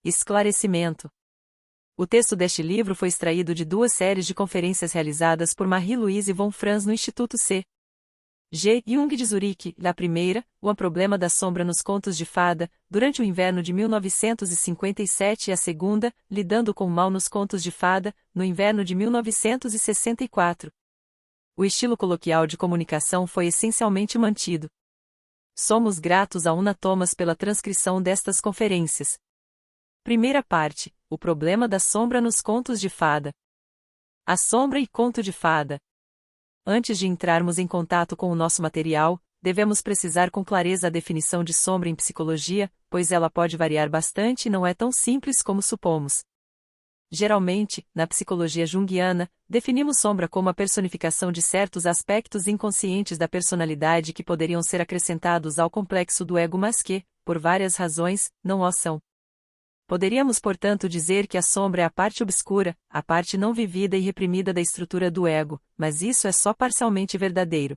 Esclarecimento. O texto deste livro foi extraído de duas séries de conferências realizadas por Marie-Louise von Franz no Instituto C. G. Jung de Zurique. A primeira, O Problema da Sombra nos Contos de Fada, durante o inverno de 1957, e a segunda, Lidando com o Mal nos Contos de Fada, no inverno de 1964. O estilo coloquial de comunicação foi essencialmente mantido. Somos gratos a Una Thomas pela transcrição destas conferências. Primeira parte, O Problema da Sombra nos Contos de Fada. A sombra e conto de fada. Antes de entrarmos em contato com o nosso material, devemos precisar com clareza a definição de sombra em psicologia, pois ela pode variar bastante e não é tão simples como supomos. Geralmente, na psicologia junguiana, definimos sombra como a personificação de certos aspectos inconscientes da personalidade que poderiam ser acrescentados ao complexo do ego, mas que, por várias razões, não o são. Poderíamos, portanto, dizer que a sombra é a parte obscura, a parte não vivida e reprimida da estrutura do ego, mas isso é só parcialmente verdadeiro.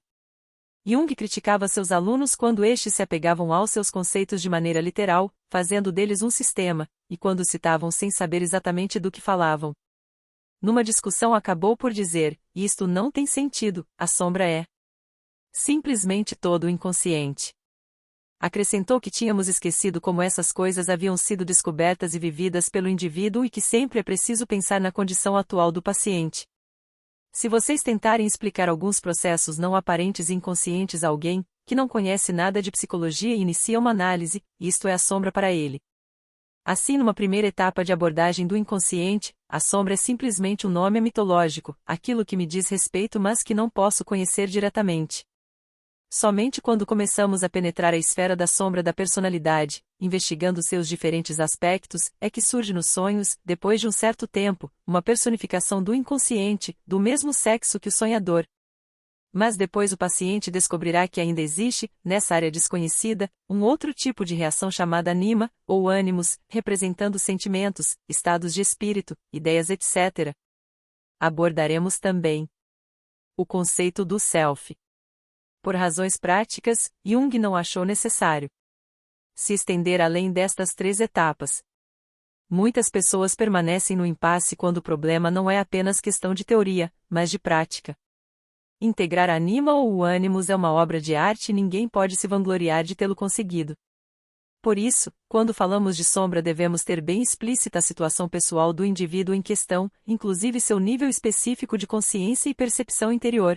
Jung criticava seus alunos quando estes se apegavam aos seus conceitos de maneira literal, fazendo deles um sistema, e quando citavam sem saber exatamente do que falavam. Numa discussão acabou por dizer, isto não tem sentido, a sombra é simplesmente todo o inconsciente. Acrescentou que tínhamos esquecido como essas coisas haviam sido descobertas e vividas pelo indivíduo e que sempre é preciso pensar na condição atual do paciente. Se vocês tentarem explicar alguns processos não aparentes e inconscientes a alguém, que não conhece nada de psicologia e inicia uma análise, isto é a sombra para ele. Assim, numa primeira etapa de abordagem do inconsciente, a sombra é simplesmente um nome mitológico, aquilo que me diz respeito mas que não posso conhecer diretamente. Somente quando começamos a penetrar a esfera da sombra da personalidade, investigando seus diferentes aspectos, é que surge nos sonhos, depois de um certo tempo, uma personificação do inconsciente, do mesmo sexo que o sonhador. Mas depois o paciente descobrirá que ainda existe, nessa área desconhecida, um outro tipo de reação chamada anima, ou ânimos, representando sentimentos, estados de espírito, ideias, etc. Abordaremos também o conceito do self. Por razões práticas, Jung não achou necessário se estender além destas três etapas. Muitas pessoas permanecem no impasse quando o problema não é apenas questão de teoria, mas de prática. Integrar a anima ou o ânimos é uma obra de arte e ninguém pode se vangloriar de tê-lo conseguido. Por isso, quando falamos de sombra devemos ter bem explícita a situação pessoal do indivíduo em questão, inclusive seu nível específico de consciência e percepção interior.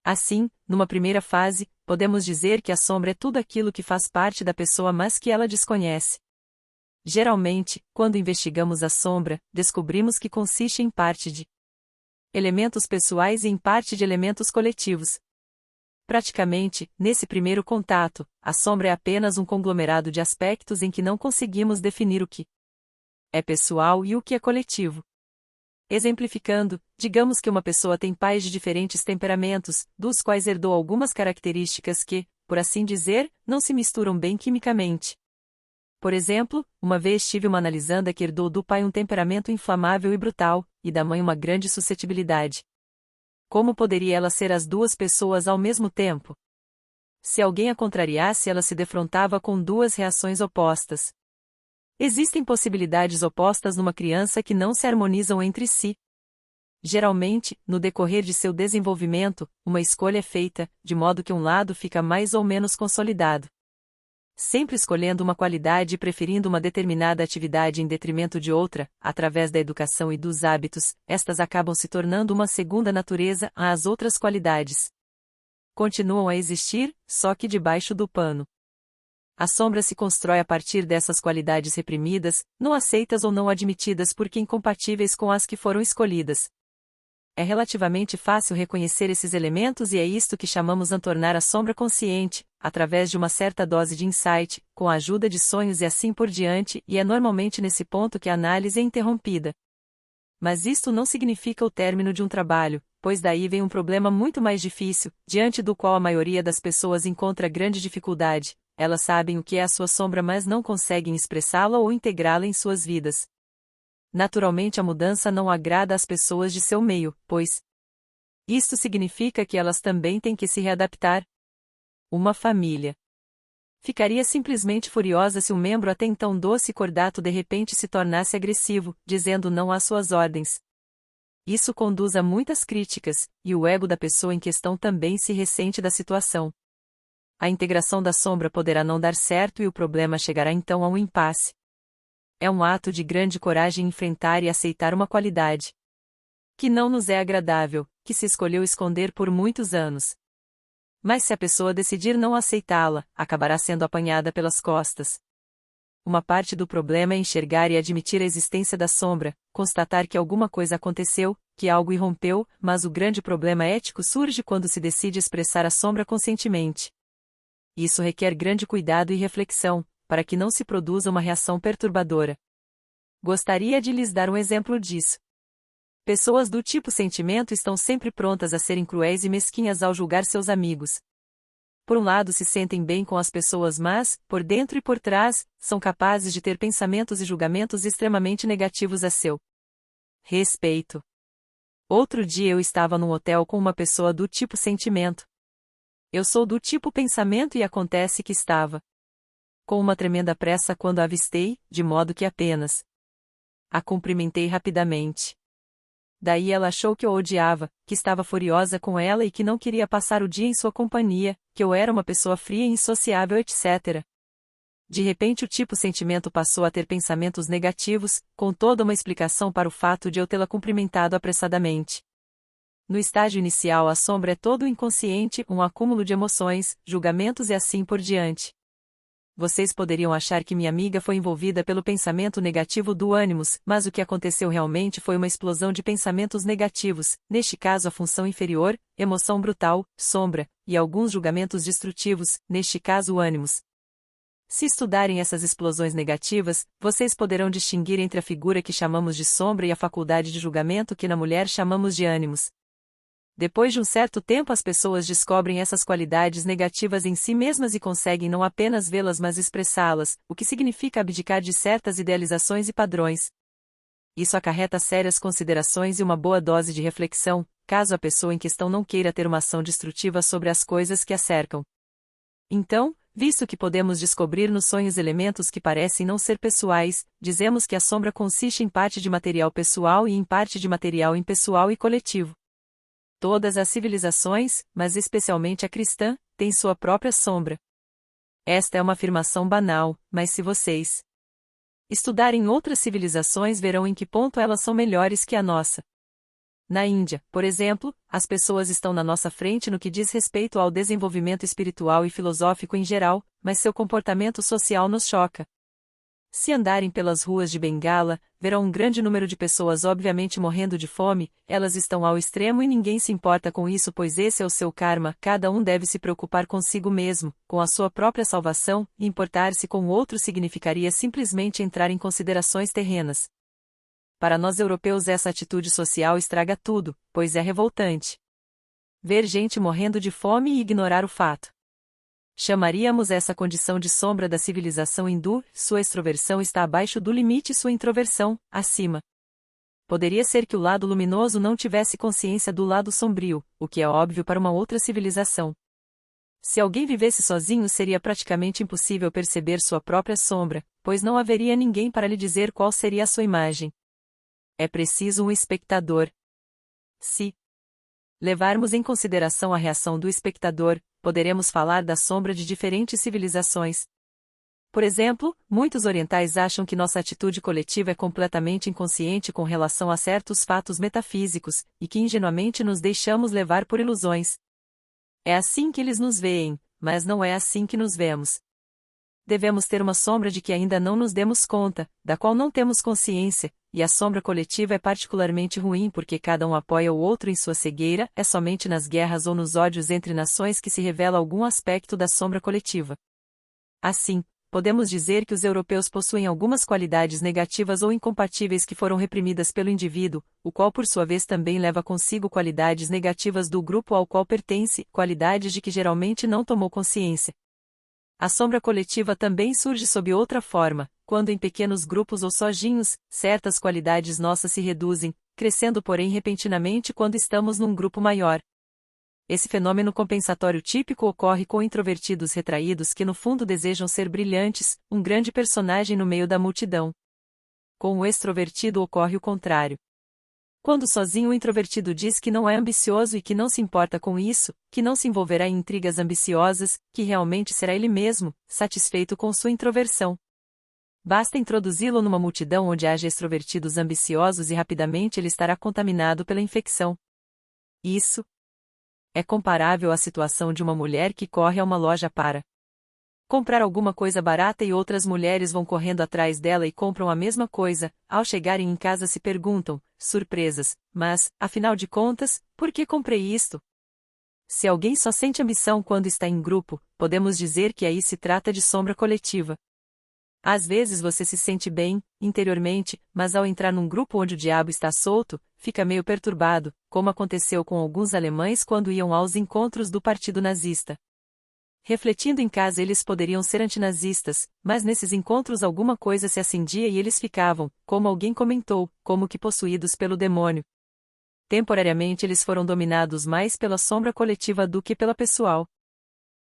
Assim, numa primeira fase, podemos dizer que a sombra é tudo aquilo que faz parte da pessoa mas que ela desconhece. Geralmente, quando investigamos a sombra, descobrimos que consiste em parte de elementos pessoais e em parte de elementos coletivos. Praticamente, nesse primeiro contato, a sombra é apenas um conglomerado de aspectos em que não conseguimos definir o que é pessoal e o que é coletivo. Exemplificando, digamos que uma pessoa tem pais de diferentes temperamentos, dos quais herdou algumas características que, por assim dizer, não se misturam bem quimicamente. Por exemplo, uma vez tive uma analisanda que herdou do pai um temperamento inflamável e brutal, e da mãe uma grande suscetibilidade. Como poderia ela ser as duas pessoas ao mesmo tempo? Se alguém a contrariasse, ela se defrontava com duas reações opostas. Existem possibilidades opostas numa criança que não se harmonizam entre si. Geralmente, no decorrer de seu desenvolvimento, uma escolha é feita, de modo que um lado fica mais ou menos consolidado. Sempre escolhendo uma qualidade e preferindo uma determinada atividade em detrimento de outra, através da educação e dos hábitos, estas acabam se tornando uma segunda natureza às outras qualidades. Continuam a existir, só que debaixo do pano. A sombra se constrói a partir dessas qualidades reprimidas, não aceitas ou não admitidas porque incompatíveis com as que foram escolhidas. É relativamente fácil reconhecer esses elementos e é isto que chamamos de tornar a sombra consciente, através de uma certa dose de insight, com a ajuda de sonhos e assim por diante, e é normalmente nesse ponto que a análise é interrompida. Mas isto não significa o término de um trabalho, pois daí vem um problema muito mais difícil, diante do qual a maioria das pessoas encontra grande dificuldade. Elas sabem o que é a sua sombra mas não conseguem expressá-la ou integrá-la em suas vidas. Naturalmente a mudança não agrada às pessoas de seu meio, pois isto significa que elas também têm que se readaptar. Uma família Ficaria simplesmente furiosa se um membro até então doce e cordato de repente se tornasse agressivo, dizendo não às suas ordens. Isso conduz a muitas críticas, e o ego da pessoa em questão também se ressente da situação. A integração da sombra poderá não dar certo e o problema chegará então a um impasse. É um ato de grande coragem enfrentar e aceitar uma qualidade que não nos é agradável, que se escolheu esconder por muitos anos. Mas se a pessoa decidir não aceitá-la, acabará sendo apanhada pelas costas. Uma parte do problema é enxergar e admitir a existência da sombra, constatar que alguma coisa aconteceu, que algo irrompeu, mas o grande problema ético surge quando se decide expressar a sombra conscientemente. Isso requer grande cuidado e reflexão, para que não se produza uma reação perturbadora. Gostaria de lhes dar um exemplo disso. Pessoas do tipo sentimento estão sempre prontas a serem cruéis e mesquinhas ao julgar seus amigos. Por um lado se sentem bem com as pessoas, mas, por dentro e por trás, são capazes de ter pensamentos e julgamentos extremamente negativos a seu respeito. Outro dia eu estava num hotel com uma pessoa do tipo sentimento. Eu sou do tipo pensamento e acontece que estava com uma tremenda pressa quando a avistei, de modo que apenas a cumprimentei rapidamente. Daí ela achou que eu odiava, que estava furiosa com ela e que não queria passar o dia em sua companhia, que eu era uma pessoa fria e insociável, etc. De repente o tipo sentimento passou a ter pensamentos negativos, com toda uma explicação para o fato de eu tê-la cumprimentado apressadamente. No estágio inicial a sombra é todo inconsciente, um acúmulo de emoções, julgamentos e assim por diante. Vocês poderiam achar que minha amiga foi envolvida pelo pensamento negativo do ânimos, mas o que aconteceu realmente foi uma explosão de pensamentos negativos, neste caso a função inferior, emoção brutal, sombra, e alguns julgamentos destrutivos, neste caso o ânimos. Se estudarem essas explosões negativas, vocês poderão distinguir entre a figura que chamamos de sombra e a faculdade de julgamento que na mulher chamamos de ânimos. Depois de um certo tempo as pessoas descobrem essas qualidades negativas em si mesmas e conseguem não apenas vê-las mas expressá-las, o que significa abdicar de certas idealizações e padrões. Isso acarreta sérias considerações e uma boa dose de reflexão, caso a pessoa em questão não queira ter uma ação destrutiva sobre as coisas que a cercam. Então, visto que podemos descobrir nos sonhos elementos que parecem não ser pessoais, dizemos que a sombra consiste em parte de material pessoal e em parte de material impessoal e coletivo. Todas as civilizações, mas especialmente a cristã, têm sua própria sombra. Esta é uma afirmação banal, mas se vocês estudarem outras civilizações verão em que ponto elas são melhores que a nossa. Na Índia, por exemplo, as pessoas estão na nossa frente no que diz respeito ao desenvolvimento espiritual e filosófico em geral, mas seu comportamento social nos choca. Se andarem pelas ruas de Bengala, verão um grande número de pessoas obviamente morrendo de fome, elas estão ao extremo e ninguém se importa com isso pois esse é o seu karma, cada um deve se preocupar consigo mesmo, com a sua própria salvação, e importar-se com o outro significaria simplesmente entrar em considerações terrenas. Para nós europeus essa atitude social estraga tudo, pois é revoltante ver gente morrendo de fome e ignorar o fato. Chamaríamos essa condição de sombra da civilização hindu, sua extroversão está abaixo do limite e sua introversão, acima. Poderia ser que o lado luminoso não tivesse consciência do lado sombrio, o que é óbvio para uma outra civilização. Se alguém vivesse sozinho seria praticamente impossível perceber sua própria sombra, pois não haveria ninguém para lhe dizer qual seria a sua imagem. É preciso um espectador. Se levarmos em consideração a reação do espectador, poderemos falar da sombra de diferentes civilizações. Por exemplo, muitos orientais acham que nossa atitude coletiva é completamente inconsciente com relação a certos fatos metafísicos, e que ingenuamente nos deixamos levar por ilusões. É assim que eles nos veem, mas não é assim que nos vemos. Devemos ter uma sombra de que ainda não nos demos conta, da qual não temos consciência, e a sombra coletiva é particularmente ruim porque cada um apoia o outro em sua cegueira, é somente nas guerras ou nos ódios entre nações que se revela algum aspecto da sombra coletiva. Assim, podemos dizer que os europeus possuem algumas qualidades negativas ou incompatíveis que foram reprimidas pelo indivíduo, o qual por sua vez também leva consigo qualidades negativas do grupo ao qual pertence, qualidades de que geralmente não tomou consciência. A sombra coletiva também surge sob outra forma, quando em pequenos grupos ou sozinhos, certas qualidades nossas se reduzem, crescendo porém repentinamente quando estamos num grupo maior. Esse fenômeno compensatório típico ocorre com introvertidos retraídos que no fundo desejam ser brilhantes, um grande personagem no meio da multidão. Com o extrovertido ocorre o contrário. Quando sozinho o introvertido diz que não é ambicioso e que não se importa com isso, que não se envolverá em intrigas ambiciosas, que realmente será ele mesmo, satisfeito com sua introversão. Basta introduzi-lo numa multidão onde haja extrovertidos ambiciosos e rapidamente ele estará contaminado pela infecção. Isso é comparável à situação de uma mulher que corre a uma loja para comprar alguma coisa barata e outras mulheres vão correndo atrás dela e compram a mesma coisa. Ao chegarem em casa se perguntam, surpresas, mas, afinal de contas, por que comprei isto? Se alguém só sente ambição quando está em grupo, podemos dizer que aí se trata de sombra coletiva. Às vezes você se sente bem, interiormente, mas ao entrar num grupo onde o diabo está solto, fica meio perturbado, como aconteceu com alguns alemães quando iam aos encontros do Partido Nazista. Refletindo em casa eles poderiam ser antinazistas, mas nesses encontros alguma coisa se acendia e eles ficavam, como alguém comentou, como que possuídos pelo demônio. Temporariamente eles foram dominados mais pela sombra coletiva do que pela pessoal.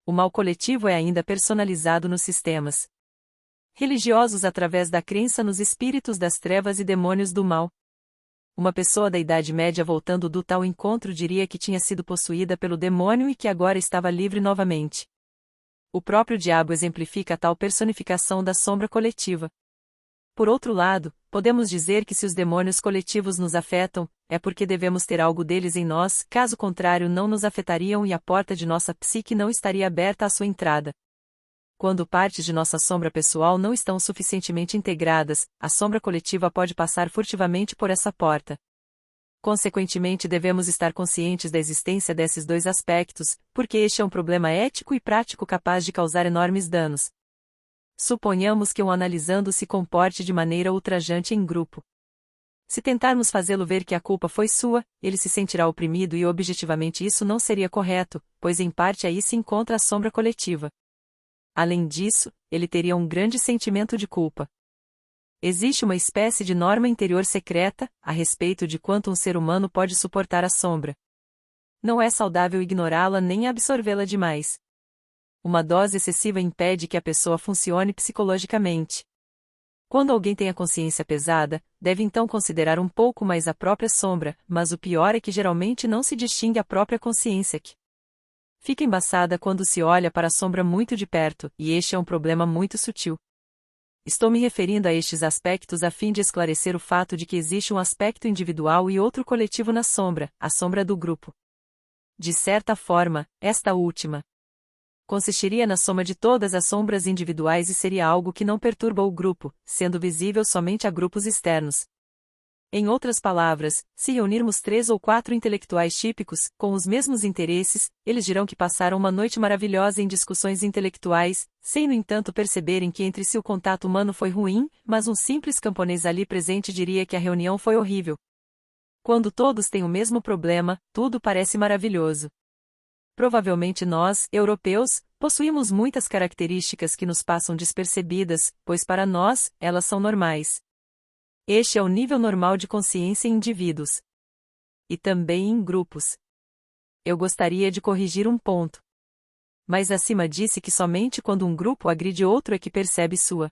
O mal coletivo é ainda personalizado nos sistemas religiosos através da crença nos espíritos das trevas e demônios do mal. Uma pessoa da Idade Média voltando do tal encontro diria que tinha sido possuída pelo demônio e que agora estava livre novamente. O próprio diabo exemplifica tal personificação da sombra coletiva. Por outro lado, podemos dizer que se os demônios coletivos nos afetam, é porque devemos ter algo deles em nós, caso contrário não nos afetariam e a porta de nossa psique não estaria aberta à sua entrada. Quando partes de nossa sombra pessoal não estão suficientemente integradas, a sombra coletiva pode passar furtivamente por essa porta. Consequentemente devemos estar conscientes da existência desses dois aspectos, porque este é um problema ético e prático capaz de causar enormes danos. Suponhamos que um analisando se comporte de maneira ultrajante em grupo. Se tentarmos fazê-lo ver que a culpa foi sua, ele se sentirá oprimido e objetivamente isso não seria correto, pois em parte aí se encontra a sombra coletiva. Além disso, ele teria um grande sentimento de culpa. Existe uma espécie de norma interior secreta, a respeito de quanto um ser humano pode suportar a sombra. Não é saudável ignorá-la nem absorvê-la demais. Uma dose excessiva impede que a pessoa funcione psicologicamente. Quando alguém tem a consciência pesada, deve então considerar um pouco mais a própria sombra, mas o pior é que geralmente não se distingue a própria consciência que fica embaçada quando se olha para a sombra muito de perto, e este é um problema muito sutil. Estou me referindo a estes aspectos a fim de esclarecer o fato de que existe um aspecto individual e outro coletivo na sombra, a sombra do grupo. De certa forma, esta última consistiria na soma de todas as sombras individuais e seria algo que não perturba o grupo, sendo visível somente a grupos externos. Em outras palavras, se reunirmos 3 ou 4 intelectuais típicos, com os mesmos interesses, eles dirão que passaram uma noite maravilhosa em discussões intelectuais, sem no entanto perceberem que entre si o contato humano foi ruim, mas um simples camponês ali presente diria que a reunião foi horrível. Quando todos têm o mesmo problema, tudo parece maravilhoso. Provavelmente nós, europeus, possuímos muitas características que nos passam despercebidas, pois para nós, elas são normais. Este é o nível normal de consciência em indivíduos. E também em grupos. Eu gostaria de corrigir um ponto. Mas acima disse que somente quando um grupo agride outro é que percebe sua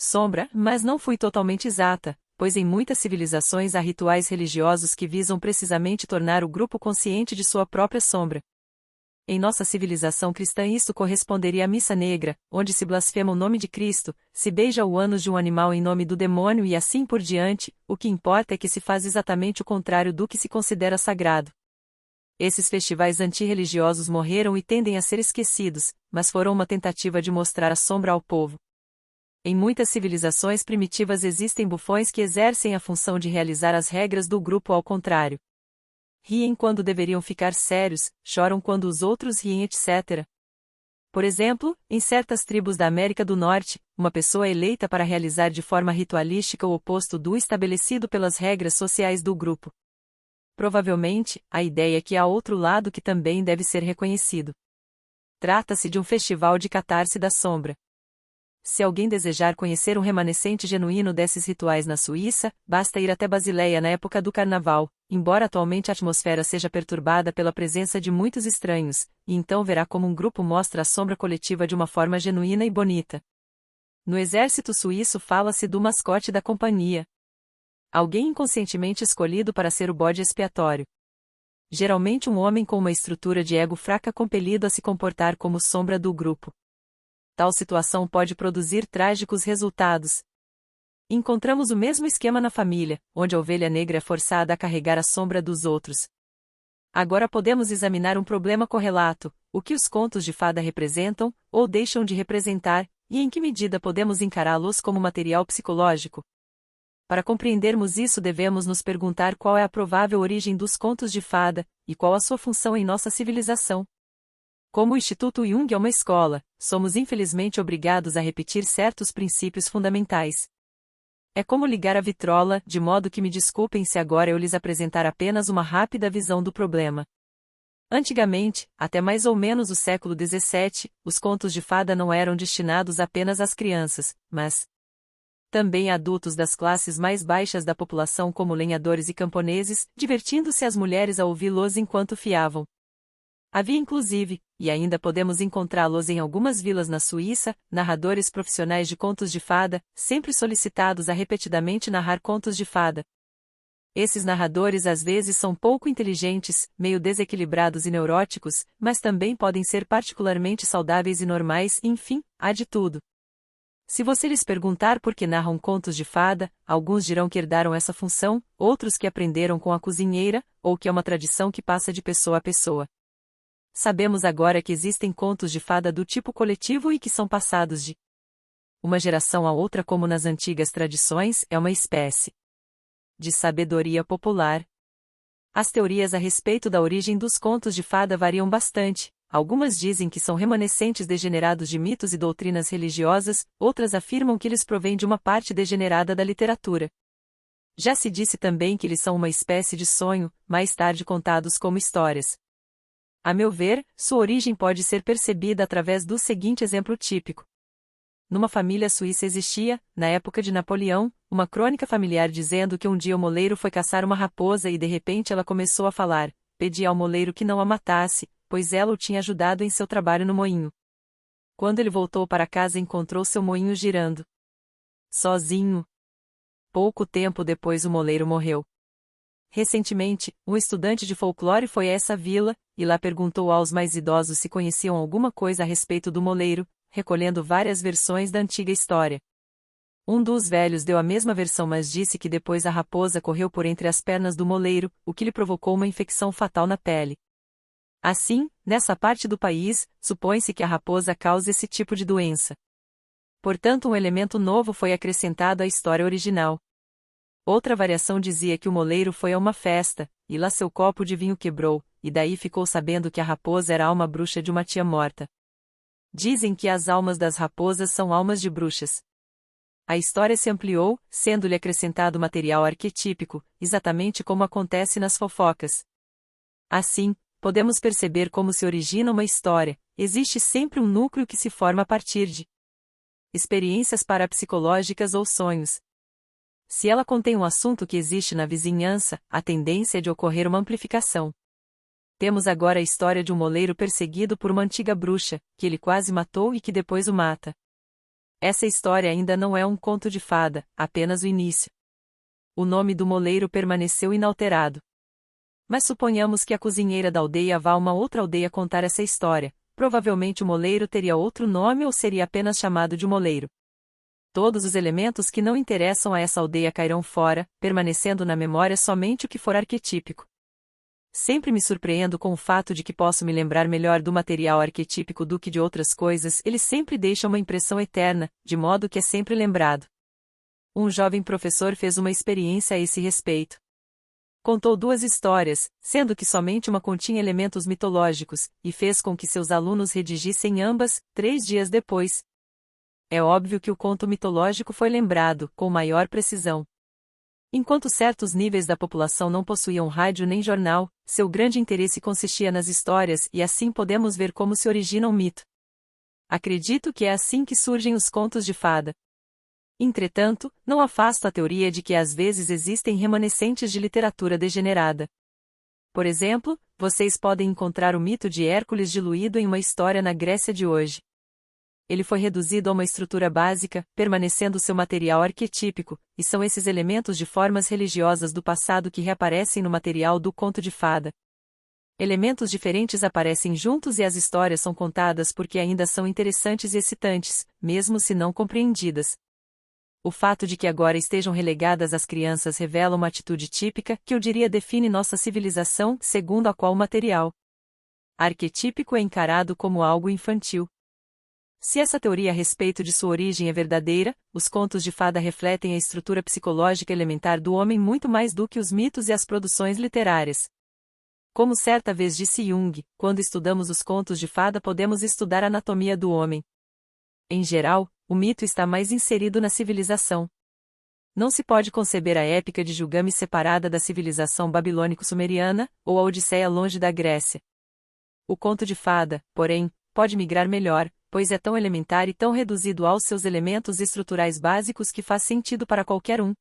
sombra, mas não fui totalmente exata, pois em muitas civilizações há rituais religiosos que visam precisamente tornar o grupo consciente de sua própria sombra. Em nossa civilização cristã isso corresponderia à missa negra, onde se blasfema o nome de Cristo, se beija o ânus de um animal em nome do demônio e assim por diante, o que importa é que se faz exatamente o contrário do que se considera sagrado. Esses festivais antirreligiosos morreram e tendem a ser esquecidos, mas foram uma tentativa de mostrar a sombra ao povo. Em muitas civilizações primitivas existem bufões que exercem a função de realizar as regras do grupo ao contrário. Riem quando deveriam ficar sérios, choram quando os outros riem, etc. Por exemplo, em certas tribos da América do Norte, uma pessoa é eleita para realizar de forma ritualística o oposto do estabelecido pelas regras sociais do grupo. Provavelmente, a ideia é que há outro lado que também deve ser reconhecido. Trata-se de um festival de catarse da sombra. Se alguém desejar conhecer um remanescente genuíno desses rituais na Suíça, basta ir até Basileia na época do Carnaval, embora atualmente a atmosfera seja perturbada pela presença de muitos estranhos, e então verá como um grupo mostra a sombra coletiva de uma forma genuína e bonita. No exército suíço fala-se do mascote da companhia. Alguém inconscientemente escolhido para ser o bode expiatório. Geralmente um homem com uma estrutura de ego fraca compelido a se comportar como sombra do grupo. Tal situação pode produzir trágicos resultados. Encontramos o mesmo esquema na família, onde a ovelha negra é forçada a carregar a sombra dos outros. Agora podemos examinar um problema correlato: o que os contos de fada representam, ou deixam de representar, e em que medida podemos encará-los como material psicológico. Para compreendermos isso, devemos nos perguntar qual é a provável origem dos contos de fada, e qual a sua função em nossa civilização. Como o Instituto Jung é uma escola, somos infelizmente obrigados a repetir certos princípios fundamentais. É como ligar a vitrola, de modo que me desculpem se agora eu lhes apresentar apenas uma rápida visão do problema. Antigamente, até mais ou menos o século XVII, os contos de fada não eram destinados apenas às crianças, mas também a adultos das classes mais baixas da população, como lenhadores e camponeses, divertindo-se as mulheres a ouvi-los enquanto fiavam. Havia inclusive, e ainda podemos encontrá-los em algumas vilas na Suíça, narradores profissionais de contos de fada, sempre solicitados a repetidamente narrar contos de fada. Esses narradores às vezes são pouco inteligentes, meio desequilibrados e neuróticos, mas também podem ser particularmente saudáveis e normais, enfim, há de tudo. Se você lhes perguntar por que narram contos de fada, alguns dirão que herdaram essa função, outros que aprenderam com a cozinheira, ou que é uma tradição que passa de pessoa a pessoa. Sabemos agora que existem contos de fada do tipo coletivo e que são passados de uma geração a outra, como nas antigas tradições, é uma espécie de sabedoria popular. As teorias a respeito da origem dos contos de fada variam bastante. Algumas dizem que são remanescentes degenerados de mitos e doutrinas religiosas, outras afirmam que eles provêm de uma parte degenerada da literatura. Já se disse também que eles são uma espécie de sonho, mais tarde contados como histórias. A meu ver, sua origem pode ser percebida através do seguinte exemplo típico. Numa família suíça existia, na época de Napoleão, uma crônica familiar dizendo que um dia o moleiro foi caçar uma raposa e de repente ela começou a falar, pedia ao moleiro que não a matasse, pois ela o tinha ajudado em seu trabalho no moinho. Quando ele voltou para casa encontrou seu moinho girando sozinho. Pouco tempo depois o moleiro morreu. Recentemente, um estudante de folclore foi a essa vila, e lá perguntou aos mais idosos se conheciam alguma coisa a respeito do moleiro, recolhendo várias versões da antiga história. Um dos velhos deu a mesma versão, mas disse que depois a raposa correu por entre as pernas do moleiro, o que lhe provocou uma infecção fatal na pele. Assim, nessa parte do país, supõe-se que a raposa causa esse tipo de doença. Portanto, um elemento novo foi acrescentado à história original. Outra variação dizia que o moleiro foi a uma festa, e lá seu copo de vinho quebrou, e daí ficou sabendo que a raposa era a alma bruxa de uma tia morta. Dizem que as almas das raposas são almas de bruxas. A história se ampliou, sendo-lhe acrescentado material arquetípico, exatamente como acontece nas fofocas. Assim, podemos perceber como se origina uma história: existe sempre um núcleo que se forma a partir de experiências parapsicológicas ou sonhos. Se ela contém um assunto que existe na vizinhança, a tendência é de ocorrer uma amplificação. Temos agora a história de um moleiro perseguido por uma antiga bruxa, que ele quase matou e que depois o mata. Essa história ainda não é um conto de fada, apenas o início. O nome do moleiro permaneceu inalterado. Mas suponhamos que a cozinheira da aldeia vá a uma outra aldeia contar essa história. Provavelmente o moleiro teria outro nome ou seria apenas chamado de moleiro. Todos os elementos que não interessam a essa aldeia cairão fora, permanecendo na memória somente o que for arquetípico. Sempre me surpreendo com o fato de que posso me lembrar melhor do material arquetípico do que de outras coisas. Ele sempre deixa uma impressão eterna, de modo que é sempre lembrado. Um jovem professor fez uma experiência a esse respeito. Contou 2 histórias, sendo que somente uma continha elementos mitológicos, e fez com que seus alunos redigissem ambas, 3 dias depois. É óbvio que o conto mitológico foi lembrado, com maior precisão. Enquanto certos níveis da população não possuíam rádio nem jornal, seu grande interesse consistia nas histórias, e assim podemos ver como se origina um mito. Acredito que é assim que surgem os contos de fada. Entretanto, não afasto a teoria de que às vezes existem remanescentes de literatura degenerada. Por exemplo, vocês podem encontrar o mito de Hércules diluído em uma história na Grécia de hoje. Ele foi reduzido a uma estrutura básica, permanecendo seu material arquetípico, e são esses elementos de formas religiosas do passado que reaparecem no material do conto de fada. Elementos diferentes aparecem juntos e as histórias são contadas porque ainda são interessantes e excitantes, mesmo se não compreendidas. O fato de que agora estejam relegadas às crianças revela uma atitude típica que eu diria define nossa civilização, segundo a qual o material arquetípico é encarado como algo infantil. Se essa teoria a respeito de sua origem é verdadeira, os contos de fada refletem a estrutura psicológica elementar do homem muito mais do que os mitos e as produções literárias. Como certa vez disse Jung, quando estudamos os contos de fada podemos estudar a anatomia do homem. Em geral, o mito está mais inserido na civilização. Não se pode conceber a épica de Gilgamesh separada da civilização babilônico-sumeriana, ou a Odisseia longe da Grécia. O conto de fada, porém, pode migrar melhor, pois é tão elementar e tão reduzido aos seus elementos estruturais básicos que faz sentido para qualquer um.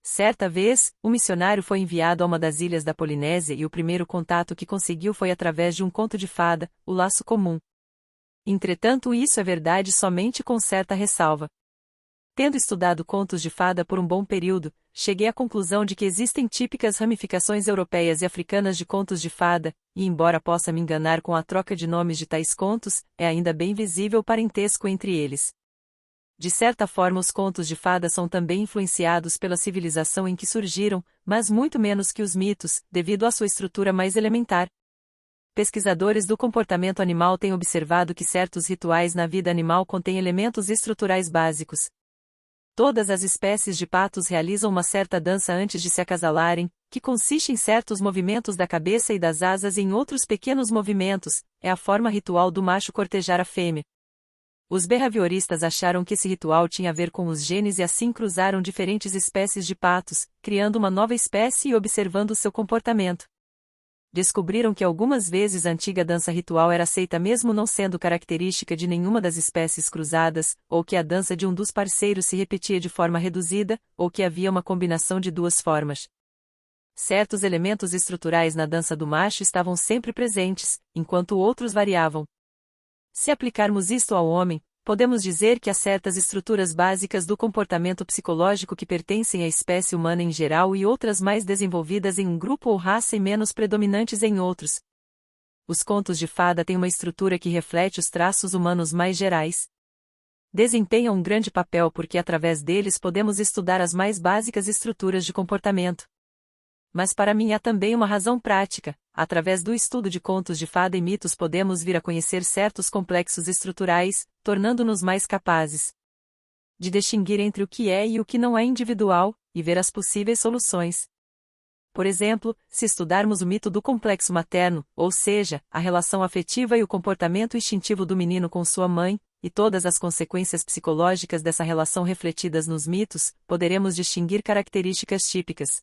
Certa vez, um missionário foi enviado a uma das ilhas da Polinésia e o primeiro contato que conseguiu foi através de um conto de fada, o laço comum. Entretanto, isso é verdade somente com certa ressalva. Tendo estudado contos de fada por um bom período, cheguei à conclusão de que existem típicas ramificações europeias e africanas de contos de fada, e embora possa me enganar com a troca de nomes de tais contos, é ainda bem visível o parentesco entre eles. De certa forma, os contos de fada são também influenciados pela civilização em que surgiram, mas muito menos que os mitos, devido à sua estrutura mais elementar. Pesquisadores do comportamento animal têm observado que certos rituais na vida animal contêm elementos estruturais básicos. Todas as espécies de patos realizam uma certa dança antes de se acasalarem, que consiste em certos movimentos da cabeça e das asas e em outros pequenos movimentos, é a forma ritual do macho cortejar a fêmea. Os behavioristas acharam que esse ritual tinha a ver com os genes e assim cruzaram diferentes espécies de patos, criando uma nova espécie e observando seu comportamento. Descobriram que algumas vezes a antiga dança ritual era aceita mesmo não sendo característica de nenhuma das espécies cruzadas, ou que a dança de um dos parceiros se repetia de forma reduzida, ou que havia uma combinação de duas formas. Certos elementos estruturais na dança do macho estavam sempre presentes, enquanto outros variavam. Se aplicarmos isto ao homem, podemos dizer que há certas estruturas básicas do comportamento psicológico que pertencem à espécie humana em geral e outras mais desenvolvidas em um grupo ou raça e menos predominantes em outros. Os contos de fada têm uma estrutura que reflete os traços humanos mais gerais. Desempenham um grande papel porque através deles podemos estudar as mais básicas estruturas de comportamento. Mas para mim há também uma razão prática. Através do estudo de contos de fada e mitos podemos vir a conhecer certos complexos estruturais, tornando-nos mais capazes de distinguir entre o que é e o que não é individual, e ver as possíveis soluções. Por exemplo, se estudarmos o mito do complexo materno, ou seja, a relação afetiva e o comportamento instintivo do menino com sua mãe, e todas as consequências psicológicas dessa relação refletidas nos mitos, poderemos distinguir características típicas.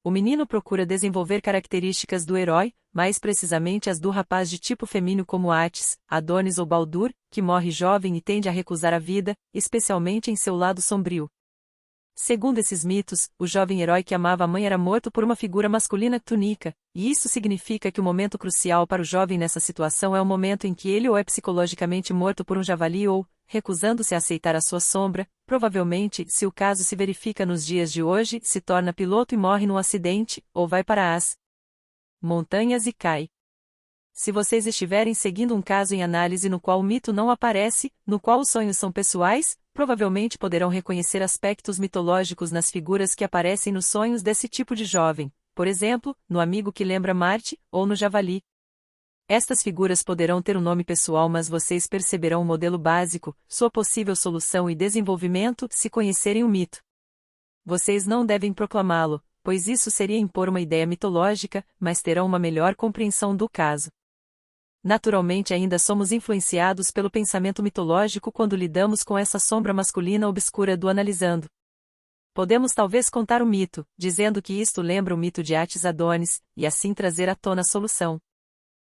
O menino procura desenvolver características do herói, mais precisamente as do rapaz de tipo femíneo como Atis, Adonis ou Baldur, que morre jovem e tende a recusar a vida, especialmente em seu lado sombrio. Segundo esses mitos, o jovem herói que amava a mãe era morto por uma figura masculina túnica, e isso significa que o momento crucial para o jovem nessa situação é o momento em que ele ou é psicologicamente morto por um javali ou, recusando-se a aceitar a sua sombra, provavelmente, se o caso se verifica nos dias de hoje, se torna piloto e morre num acidente, ou vai para as montanhas e cai. Se vocês estiverem seguindo um caso em análise no qual o mito não aparece, no qual os sonhos são pessoais, provavelmente poderão reconhecer aspectos mitológicos nas figuras que aparecem nos sonhos desse tipo de jovem, por exemplo, no amigo que lembra Marte, ou no javali. Estas figuras poderão ter um nome pessoal, mas vocês perceberão o modelo básico, sua possível solução e desenvolvimento, se conhecerem o mito. Vocês não devem proclamá-lo, pois isso seria impor uma ideia mitológica, mas terão uma melhor compreensão do caso. Naturalmente ainda somos influenciados pelo pensamento mitológico quando lidamos com essa sombra masculina obscura do analisando. Podemos talvez contar o mito, dizendo que isto lembra o mito de Atis Adonis, e assim trazer à tona a solução.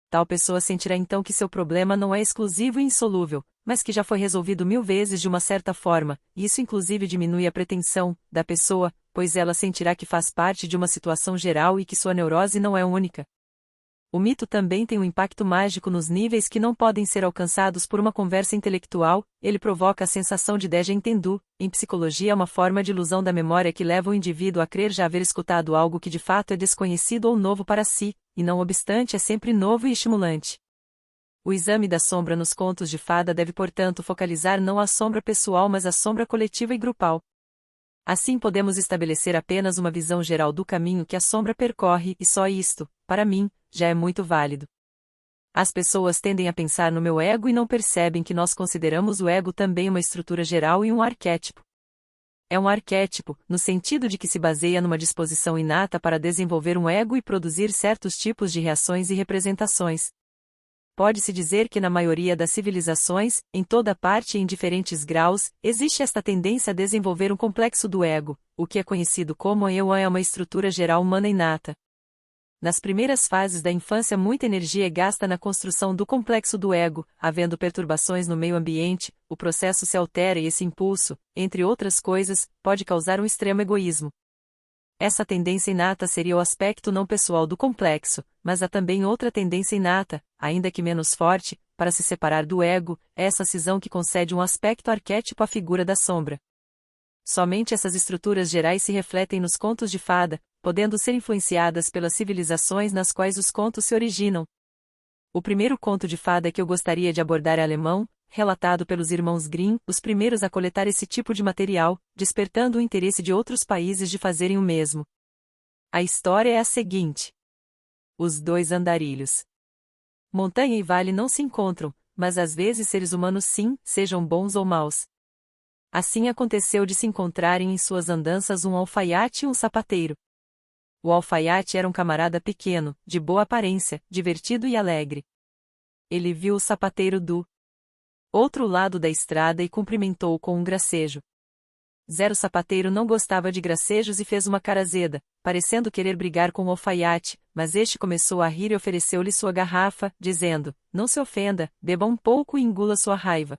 Tal pessoa sentirá então que seu problema não é exclusivo e insolúvel, mas que já foi resolvido 1000 vezes de uma certa forma, e isso inclusive diminui a pretensão da pessoa, pois ela sentirá que faz parte de uma situação geral e que sua neurose não é única. O mito também tem um impacto mágico nos níveis que não podem ser alcançados por uma conversa intelectual, ele provoca a sensação de déjà entendu. Em psicologia é uma forma de ilusão da memória que leva o indivíduo a crer já haver escutado algo que de fato é desconhecido ou novo para si, e não obstante é sempre novo e estimulante. O exame da sombra nos contos de fada deve portanto focalizar não a sombra pessoal mas a sombra coletiva e grupal. Assim podemos estabelecer apenas uma visão geral do caminho que a sombra percorre e só isto, para mim, já é muito válido. As pessoas tendem a pensar no meu ego e não percebem que nós consideramos o ego também uma estrutura geral e um arquétipo. É um arquétipo, no sentido de que se baseia numa disposição inata para desenvolver um ego e produzir certos tipos de reações e representações. Pode-se dizer que na maioria das civilizações, em toda parte e em diferentes graus, existe esta tendência a desenvolver um complexo do ego, o que é conhecido como eu é uma estrutura geral humana inata. Nas primeiras fases da infância muita energia é gasta na construção do complexo do ego, havendo perturbações no meio ambiente, o processo se altera e esse impulso, entre outras coisas, pode causar um extremo egoísmo. Essa tendência inata seria o aspecto não pessoal do complexo, mas há também outra tendência inata, ainda que menos forte, para se separar do ego, essa cisão que concede um aspecto arquétipo à figura da sombra. Somente essas estruturas gerais se refletem nos contos de fada, podendo ser influenciadas pelas civilizações nas quais os contos se originam. O primeiro conto de fada que eu gostaria de abordar é alemão, relatado pelos irmãos Grimm, os primeiros a coletar esse tipo de material, despertando o interesse de outros países de fazerem o mesmo. A história é a seguinte: os dois andarilhos. Montanha e vale não se encontram, mas às vezes seres humanos sim, sejam bons ou maus. Assim aconteceu de se encontrarem em suas andanças um alfaiate e um sapateiro. O alfaiate era um camarada pequeno, de boa aparência, divertido e alegre. Ele viu o sapateiro do outro lado da estrada e cumprimentou-o com um gracejo. Zero sapateiro não gostava de gracejos e fez uma cara azeda, parecendo querer brigar com o alfaiate, mas este começou a rir e ofereceu-lhe sua garrafa, dizendo: não se ofenda, beba um pouco e engula sua raiva.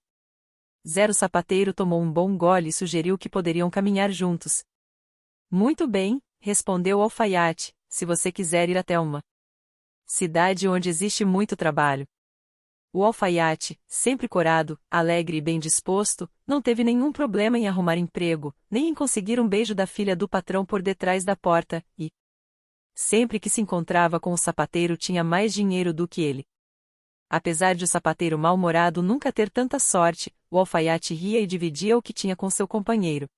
Zero sapateiro tomou um bom gole e sugeriu que poderiam caminhar juntos. Muito bem, respondeu o alfaiate, se você quiser ir até uma cidade onde existe muito trabalho. O alfaiate, sempre corado, alegre e bem disposto, não teve nenhum problema em arrumar emprego, nem em conseguir um beijo da filha do patrão por detrás da porta, e sempre que se encontrava com o sapateiro tinha mais dinheiro do que ele. Apesar de o sapateiro mal-humorado nunca ter tanta sorte, o alfaiate ria e dividia o que tinha com seu companheiro.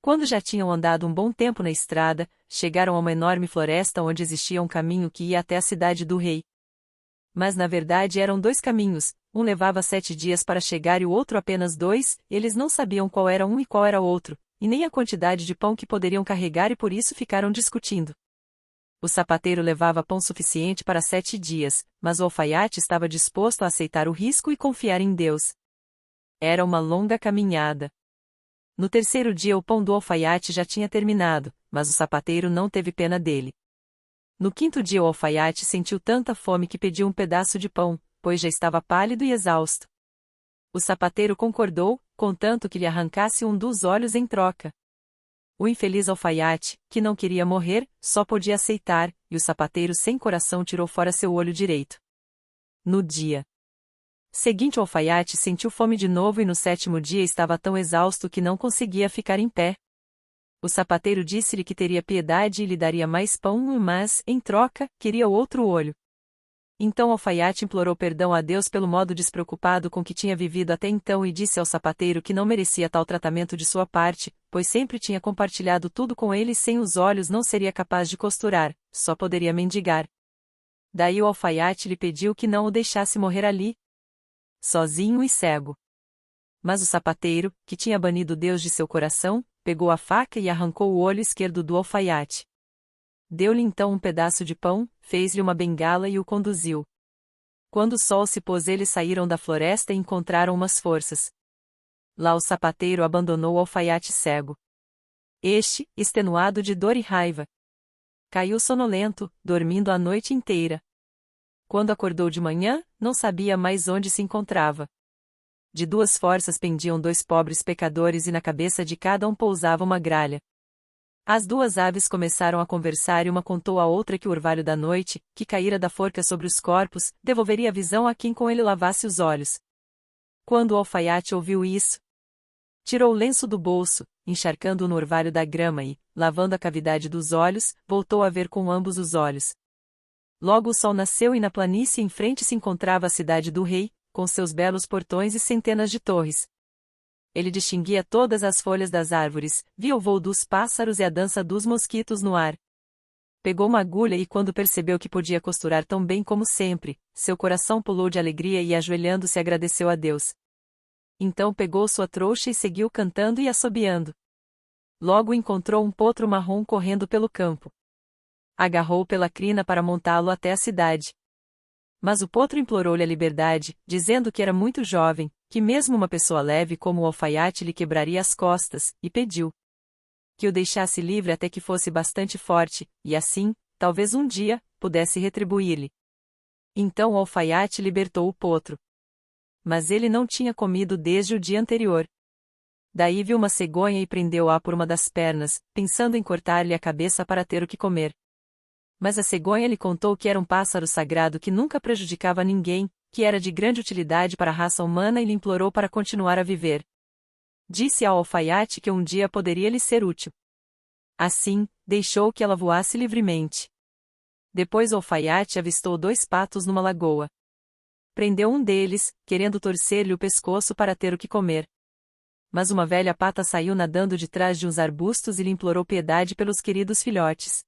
Quando já tinham andado um bom tempo na estrada, chegaram a uma enorme floresta onde existia um caminho que ia até a cidade do rei. Mas na verdade eram dois caminhos, um levava 7 dias para chegar e o outro apenas 2, eles não sabiam qual era um e qual era o outro, e nem a quantidade de pão que poderiam carregar e por isso ficaram discutindo. O sapateiro levava pão suficiente para 7 dias, mas o alfaiate estava disposto a aceitar o risco e confiar em Deus. Era uma longa caminhada. No terceiro dia o pão do alfaiate já tinha terminado, mas o sapateiro não teve pena dele. No quinto dia o alfaiate sentiu tanta fome que pediu um pedaço de pão, pois já estava pálido e exausto. O sapateiro concordou, contanto que lhe arrancasse um dos olhos em troca. O infeliz alfaiate, que não queria morrer, só podia aceitar, e o sapateiro sem coração tirou fora seu olho direito. No dia seguinte o alfaiate sentiu fome de novo e no 7º dia estava tão exausto que não conseguia ficar em pé. O sapateiro disse-lhe que teria piedade e lhe daria mais pão, mas, em troca, queria o outro olho. Então o alfaiate implorou perdão a Deus pelo modo despreocupado com que tinha vivido até então e disse ao sapateiro que não merecia tal tratamento de sua parte, pois sempre tinha compartilhado tudo com ele e sem os olhos não seria capaz de costurar, só poderia mendigar. Daí o alfaiate lhe pediu que não o deixasse morrer ali, sozinho e cego. Mas o sapateiro, que tinha banido Deus de seu coração, pegou a faca e arrancou o olho esquerdo do alfaiate. Deu-lhe então um pedaço de pão, fez-lhe uma bengala e o conduziu. Quando o sol se pôs eles saíram da floresta e encontraram umas forças. Lá o sapateiro abandonou o alfaiate cego. Este, extenuado de dor e raiva, caiu sonolento, dormindo a noite inteira. Quando acordou de manhã, não sabia mais onde se encontrava. De duas forças pendiam dois pobres pecadores e na cabeça de cada um pousava uma gralha. As duas aves começaram a conversar e uma contou à outra que o orvalho da noite, que caíra da forca sobre os corpos, devolveria a visão a quem com ele lavasse os olhos. Quando o alfaiate ouviu isso, tirou o lenço do bolso, encharcando-o no orvalho da grama e, lavando a cavidade dos olhos, voltou a ver com ambos os olhos. Logo o sol nasceu e na planície em frente se encontrava a cidade do rei, com seus belos portões e centenas de torres. Ele distinguia todas as folhas das árvores, via o voo dos pássaros e a dança dos mosquitos no ar. Pegou uma agulha e quando percebeu que podia costurar tão bem como sempre, seu coração pulou de alegria e ajoelhando-se agradeceu a Deus. Então pegou sua trouxa e seguiu cantando e assobiando. Logo encontrou um potro marrom correndo pelo campo. Agarrou pela crina para montá-lo até a cidade. Mas o potro implorou-lhe a liberdade, dizendo que era muito jovem, que mesmo uma pessoa leve como o alfaiate lhe quebraria as costas, e pediu que o deixasse livre até que fosse bastante forte, e assim, talvez um dia, pudesse retribuir-lhe. Então o alfaiate libertou o potro. Mas ele não tinha comido desde o dia anterior. Daí viu uma cegonha e prendeu-a por uma das pernas, pensando em cortar-lhe a cabeça para ter o que comer. Mas a cegonha lhe contou que era um pássaro sagrado que nunca prejudicava ninguém, que era de grande utilidade para a raça humana e lhe implorou para continuar a viver. Disse ao alfaiate que um dia poderia lhe ser útil. Assim, deixou que ela voasse livremente. Depois o alfaiate avistou dois patos numa lagoa. Prendeu um deles, querendo torcer-lhe o pescoço para ter o que comer. Mas uma velha pata saiu nadando de trás de uns arbustos e lhe implorou piedade pelos queridos filhotes.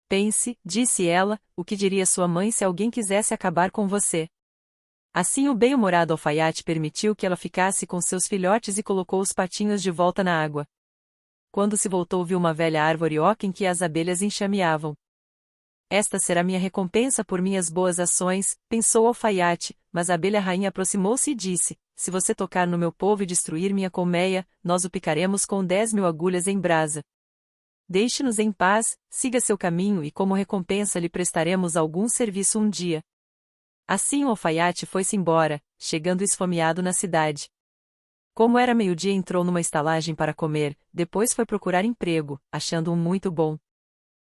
Pense, disse ela, o que diria sua mãe se alguém quisesse acabar com você. Assim o bem-humorado alfaiate permitiu que ela ficasse com seus filhotes e colocou os patinhos de volta na água. Quando se voltou viu uma velha árvore oca em que as abelhas enxameavam. Esta será minha recompensa por minhas boas ações, pensou o alfaiate, mas a abelha rainha aproximou-se e disse, se você tocar no meu povo e destruir minha colmeia, nós o picaremos com 10.000 agulhas em brasa. Deixe-nos em paz, siga seu caminho e como recompensa lhe prestaremos algum serviço um dia. Assim o alfaiate foi-se embora, chegando esfomeado na cidade. Como era meio-dia entrou numa estalagem para comer, depois foi procurar emprego, achando-o muito bom.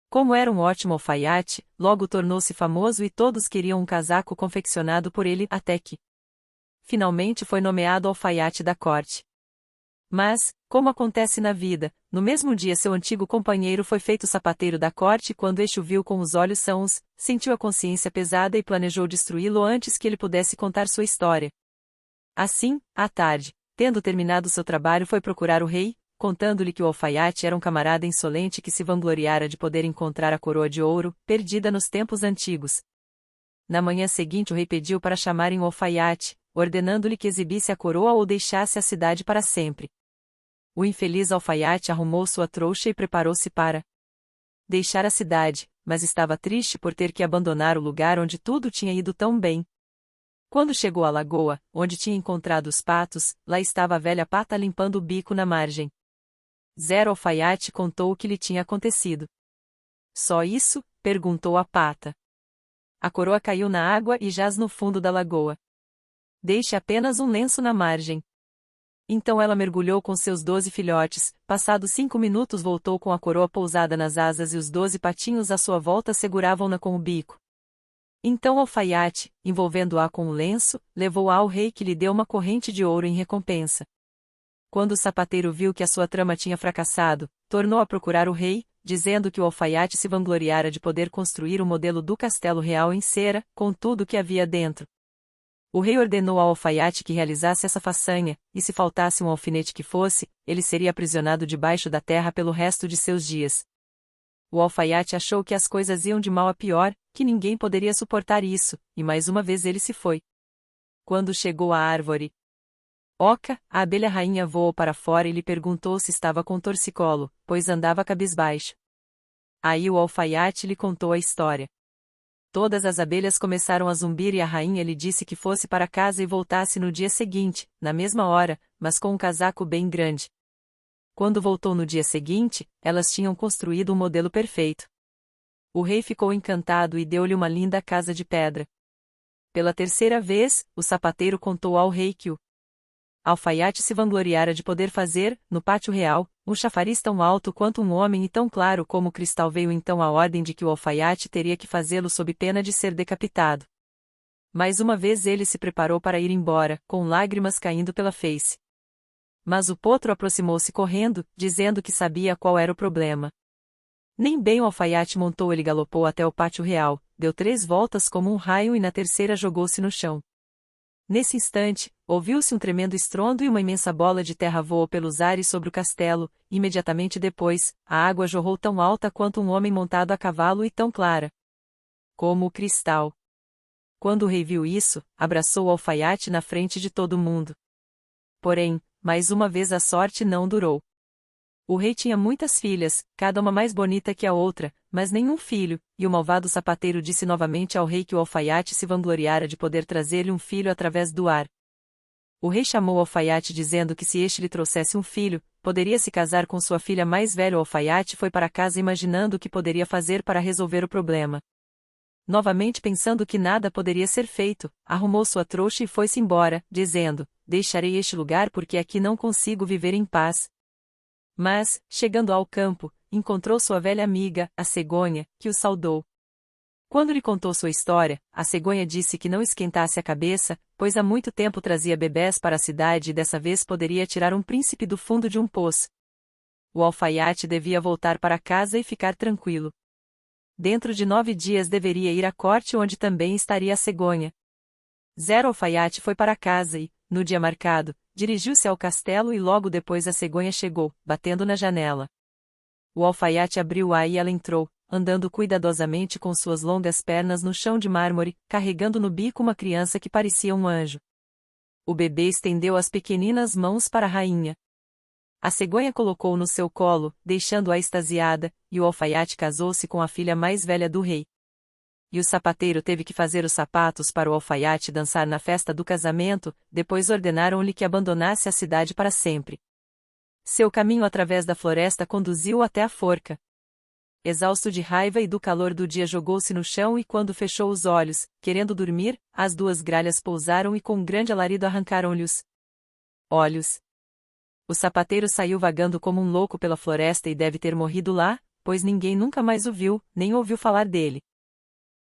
Como era um ótimo alfaiate, logo tornou-se famoso e todos queriam um casaco confeccionado por ele até que finalmente foi nomeado alfaiate da corte. Mas, como acontece na vida, no mesmo dia seu antigo companheiro foi feito sapateiro da corte e quando este o viu com os olhos sãos, sentiu a consciência pesada e planejou destruí-lo antes que ele pudesse contar sua história. Assim, à tarde, tendo terminado seu trabalho foi procurar o rei, contando-lhe que o alfaiate era um camarada insolente que se vangloriara de poder encontrar a coroa de ouro, perdida nos tempos antigos. Na manhã seguinte o rei pediu para chamarem o alfaiate, ordenando-lhe que exibisse a coroa ou deixasse a cidade para sempre. O infeliz alfaiate arrumou sua trouxa e preparou-se para deixar a cidade, mas estava triste por ter que abandonar o lugar onde tudo tinha ido tão bem. Quando chegou à lagoa, onde tinha encontrado os patos, lá estava a velha pata limpando o bico na margem. Zero alfaiate contou o que lhe tinha acontecido. Só isso? Perguntou a pata. A coroa caiu na água e jaz no fundo da lagoa. Deixe apenas um lenço na margem. Então ela mergulhou com seus 12 filhotes, passados 5 minutos voltou com a coroa pousada nas asas e os 12 patinhos à sua volta seguravam-na com o bico. Então o alfaiate, envolvendo-a com o lenço, levou-a ao rei que lhe deu uma corrente de ouro em recompensa. Quando o sapateiro viu que a sua trama tinha fracassado, tornou a procurar o rei, dizendo que o alfaiate se vangloriara de poder construir o modelo do castelo real em cera, com tudo o que havia dentro. O rei ordenou ao alfaiate que realizasse essa façanha, e se faltasse um alfinete que fosse, ele seria aprisionado debaixo da terra pelo resto de seus dias. O alfaiate achou que as coisas iam de mal a pior, que ninguém poderia suportar isso, e mais uma vez ele se foi. Quando chegou à árvore oca, a abelha rainha voou para fora e lhe perguntou se estava com torcicolo, pois andava cabisbaixo. Aí o alfaiate lhe contou a história. Todas as abelhas começaram a zumbir e a rainha lhe disse que fosse para casa e voltasse no dia seguinte, na mesma hora, mas com um casaco bem grande. Quando voltou no dia seguinte, elas tinham construído um modelo perfeito. O rei ficou encantado e deu-lhe uma linda casa de pedra. Pela terceira vez, o sapateiro contou ao rei que o alfaiate se vangloriara de poder fazer, no pátio real, um chafariz tão alto quanto um homem e tão claro como o cristal. Veio então a ordem de que o alfaiate teria que fazê-lo sob pena de ser decapitado. Mais uma vez ele se preparou para ir embora, com lágrimas caindo pela face. Mas o potro aproximou-se correndo, dizendo que sabia qual era o problema. Nem bem o alfaiate montou, ele galopou até o pátio real, deu 3 voltas como um raio e na terceira jogou-se no chão. Nesse instante, ouviu-se um tremendo estrondo e uma imensa bola de terra voou pelos ares sobre o castelo. Imediatamente depois, a água jorrou tão alta quanto um homem montado a cavalo e tão clara como o cristal. Quando o rei viu isso, abraçou o alfaiate na frente de todo mundo. Porém, mais uma vez a sorte não durou. O rei tinha muitas filhas, cada uma mais bonita que a outra, mas nenhum filho, e o malvado sapateiro disse novamente ao rei que o alfaiate se vangloriara de poder trazer-lhe um filho através do ar. O rei chamou o alfaiate dizendo que se este lhe trouxesse um filho, poderia se casar com sua filha mais velha. O alfaiate foi para casa imaginando o que poderia fazer para resolver o problema. Novamente pensando que nada poderia ser feito, arrumou sua trouxa e foi-se embora, dizendo: deixarei este lugar porque aqui não consigo viver em paz. Mas, chegando ao campo, encontrou sua velha amiga, a cegonha, que o saudou. Quando lhe contou sua história, a cegonha disse que não esquentasse a cabeça, pois há muito tempo trazia bebés para a cidade e dessa vez poderia tirar um príncipe do fundo de um poço. O alfaiate devia voltar para casa e ficar tranquilo. Dentro de 9 dias deveria ir à corte onde também estaria a cegonha. O alfaiate foi para casa e, no dia marcado, dirigiu-se ao castelo e logo depois a cegonha chegou, batendo na janela. O alfaiate abriu-a e ela entrou, andando cuidadosamente com suas longas pernas no chão de mármore, carregando no bico uma criança que parecia um anjo. O bebê estendeu as pequeninas mãos para a rainha. A cegonha colocou-o no seu colo, deixando-a extasiada, e o alfaiate casou-se com a filha mais velha do rei. E o sapateiro teve que fazer os sapatos para o alfaiate dançar na festa do casamento, depois ordenaram-lhe que abandonasse a cidade para sempre. Seu caminho através da floresta conduziu-o até a forca. Exausto de raiva e do calor do dia, jogou-se no chão e quando fechou os olhos, querendo dormir, as 2 gralhas pousaram e com um grande alarido arrancaram-lhe os olhos. O sapateiro saiu vagando como um louco pela floresta e deve ter morrido lá, pois ninguém nunca mais o viu, nem ouviu falar dele.